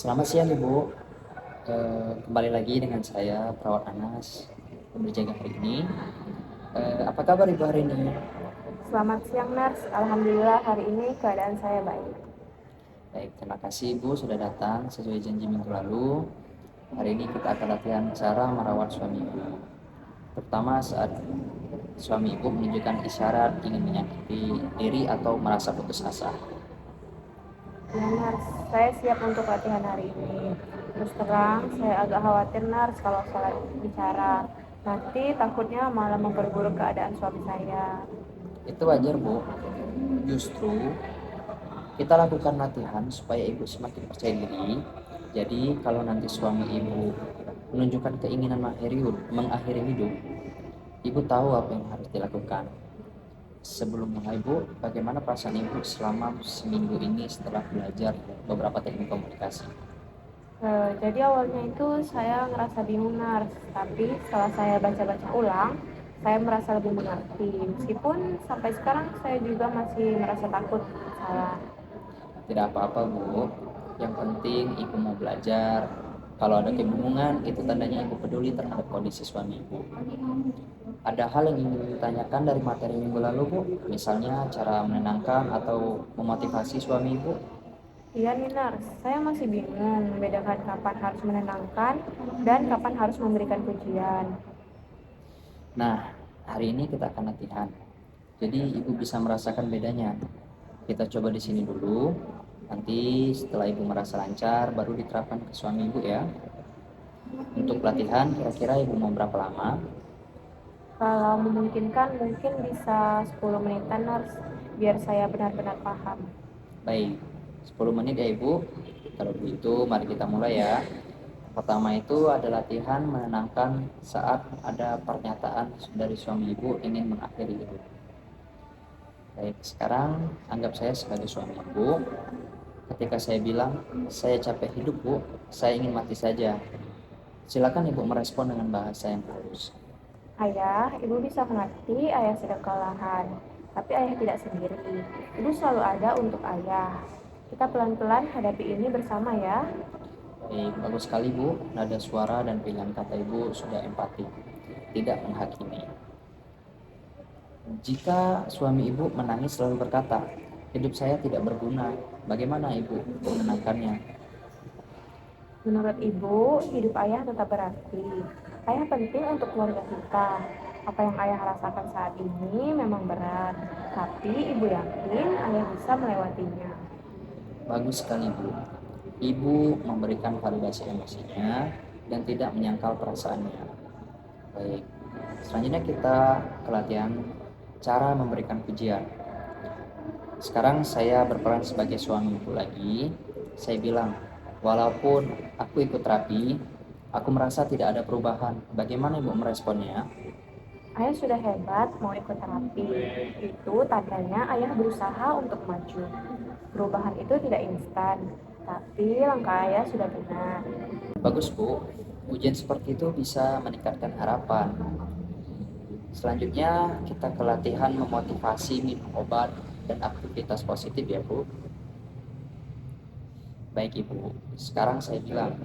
Selamat siang Ibu. Kembali lagi dengan saya Perawat Anas yang berjaga hari ini. Apa kabar Ibu hari ini? Selamat siang, Nars. Alhamdulillah hari ini keadaan saya baik. Baik, terima kasih Ibu sudah datang sesuai janji minggu lalu. Hari ini kita akan latihan cara merawat suami Ibu. Terutama saat suami Ibu menunjukkan isyarat ingin menyakiti diri atau merasa putus asa. Ya, Nars, saya siap untuk latihan hari ini. Terus terang, saya agak khawatir, Nars, kalau salah bicara. Nanti takutnya malah memperburuk keadaan suami saya. Itu wajar Bu. Justru kita lakukan latihan supaya Ibu semakin percaya diri. Jadi kalau nanti suami Ibu menunjukkan keinginan mengakhiri hidup, Ibu tahu apa yang harus dilakukan. Sebelum mulai Bu, bagaimana perasaan Ibu selama seminggu ini setelah belajar beberapa teknik komunikasi? Jadi awalnya itu saya ngerasa bingung, Nars. Tapi setelah saya baca-baca ulang, saya merasa lebih mengerti. Meskipun sampai sekarang saya juga masih merasa takut salah. Tidak apa-apa Bu, yang penting Ibu mau belajar. Kalau ada kebingungan, itu tandanya Ibu peduli terhadap kondisi suami Ibu. Ada hal yang ingin ditanyakan dari materi minggu lalu Bu, misalnya cara menenangkan atau memotivasi suami Ibu. Iya nih Nars, saya masih bingung membedakan kapan harus menenangkan dan kapan harus memberikan pujian. Nah, hari ini kita akan latihan. Jadi Ibu bisa merasakan bedanya. Kita coba di sini dulu. Nanti setelah Ibu merasa lancar, baru diterapkan ke suami Ibu ya. Untuk pelatihan, kira-kira Ibu mau berapa lama? Kalau memungkinkan mungkin bisa 10 menitan Nars, biar saya benar-benar paham. Baik, 10 menit ya Ibu. Kalau begitu, mari kita mulai ya. Pertama itu ada latihan menenangkan saat ada pernyataan dari suami Ibu ingin mengakhiri hidup. Baik, sekarang anggap saya sebagai suami Ibu. Ketika saya bilang, saya capek hidup Bu, saya ingin mati saja. Silakan Ibu merespon dengan bahasa yang halus. Ayah, ibu bisa mengerti ayah sedang kelelahan, tapi ayah tidak sendiri. Ibu selalu ada untuk ayah. Kita pelan-pelan hadapi ini bersama ya. Baik, bagus sekali Bu. Nada suara dan pilihan kata Ibu sudah empati, tidak menghakimi. Jika suami Ibu menangis selalu berkata, hidup saya tidak berguna, bagaimana Ibu menenangkannya? Menurut ibu, hidup ayah tetap berarti. Ayah penting untuk keluarga kita. Apa yang ayah rasakan saat ini memang berat, tapi ibu yakin ayah bisa melewatinya. Bagus sekali Bu. Ibu memberikan validasi emosinya dan tidak menyangkal perasaannya. Baik, selanjutnya kita ke latihan cara memberikan pujian. Sekarang saya berperan sebagai suami Ibu lagi. Saya bilang, walaupun aku ikut terapi, aku merasa tidak ada perubahan. Bagaimana Ibu meresponnya? Ayah sudah hebat mau ikut terapi. Itu tandanya ayah berusaha untuk maju. Perubahan itu tidak instan, tapi langkah ayah sudah benar. Bagus Bu, pujian seperti itu bisa meningkatkan harapan. Selanjutnya kita ke latihan memotivasi minum obat dan aktivitas positif ya Bu. Baik Ibu, sekarang saya bilang,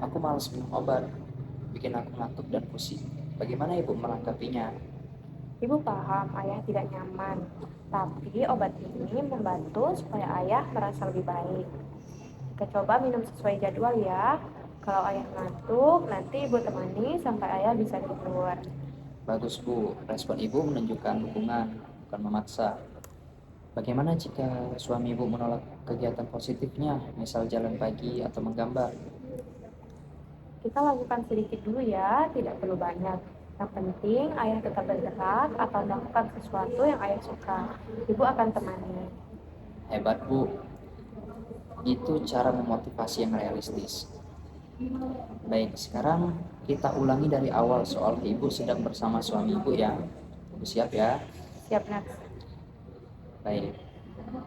aku malas minum obat, bikin aku ngantuk dan pusing. Bagaimana Ibu menanggapinya? Ibu paham ayah tidak nyaman, tapi obat ini membantu supaya ayah merasa lebih baik. Kita coba minum sesuai jadwal ya. Kalau ayah ngantuk, nanti ibu temani sampai ayah bisa tidur. Bagus Bu, respon Ibu menunjukkan dukungan, bukan memaksa. Bagaimana jika suami Ibu menolak kegiatan positifnya, misal jalan pagi atau menggambar? Kita lakukan sedikit dulu ya, tidak perlu banyak. Yang penting ayah tetap bergerak atau melakukan sesuatu yang ayah suka. Ibu akan temani. Hebat Bu, itu cara memotivasi yang realistis. Baik, sekarang kita ulangi dari awal soal Ibu sedang bersama suami Ibu ya. Ibu siap ya? Siap, Nat? Baik,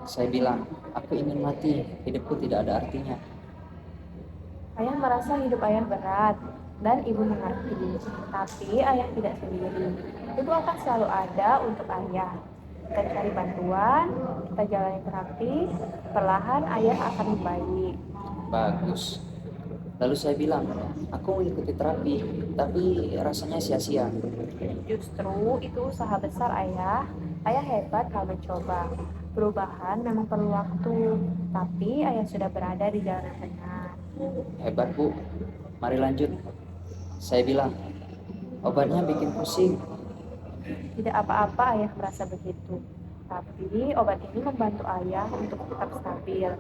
saya bilang, aku ingin mati, hidupku tidak ada artinya. Ayah merasa hidup ayah berat dan ibu mengerti. Tapi ayah tidak sendiri. Ibu akan selalu ada untuk ayah. Kita cari bantuan, kita jalani terapi, perlahan ayah akan membaik. Bagus. Lalu saya bilang, aku mengikuti terapi, tapi rasanya sia-sia. Justru itu usaha besar ayah. Ayah hebat kalau mencoba. Perubahan memang perlu waktu, tapi ayah sudah berada di jalan yang benar. Hebat Bu, mari lanjut. Saya bilang, obatnya bikin pusing. Tidak apa-apa ayah merasa begitu. Tapi obat ini membantu ayah untuk tetap stabil.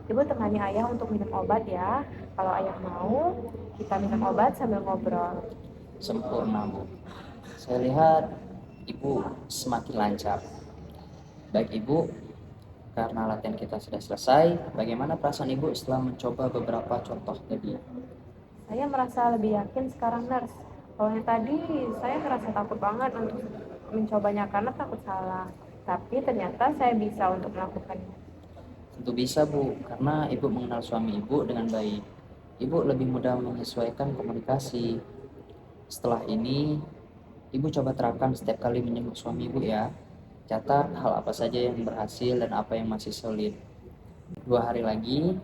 Ibu temani ayah untuk minum obat ya. Kalau ayah mau, kita minum obat sambil ngobrol. Sempurna Bu. Saya lihat Ibu semakin lancar. Baik Ibu, karena latihan kita sudah selesai, bagaimana perasaan Ibu setelah mencoba beberapa contoh tadi? Saya merasa lebih yakin sekarang, nurse. Kalau yang tadi, saya merasa takut banget untuk mencobanya karena takut salah. Tapi ternyata saya bisa untuk melakukannya. Tentu bisa Bu, karena Ibu mengenal suami Ibu dengan baik. Ibu lebih mudah menyesuaikan komunikasi. Setelah ini, Ibu coba terapkan setiap kali menyebut suami Ibu ya. Catat hal apa saja yang berhasil dan apa yang masih sulit. 2 hari lagi,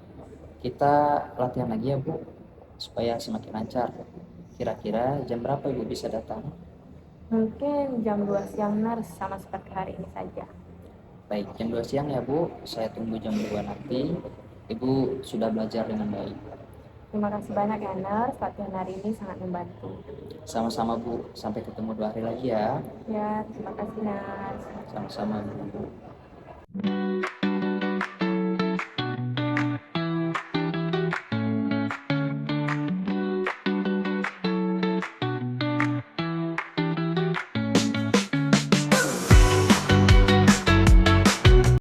kita latihan lagi ya Bu, supaya semakin lancar. Kira-kira jam berapa Ibu bisa datang? Mungkin jam 2 siang, nurse, sama seperti hari ini saja. Baik, jam 2 siang ya Bu, saya tunggu jam 2 nanti. Ibu sudah belajar dengan baik. Terima kasih banyak ya, nurse. Latihan hari ini sangat membantu. Sama-sama Bu, sampai ketemu 2 hari lagi ya. Ya, terima kasih, nurse. Sama-sama Bu.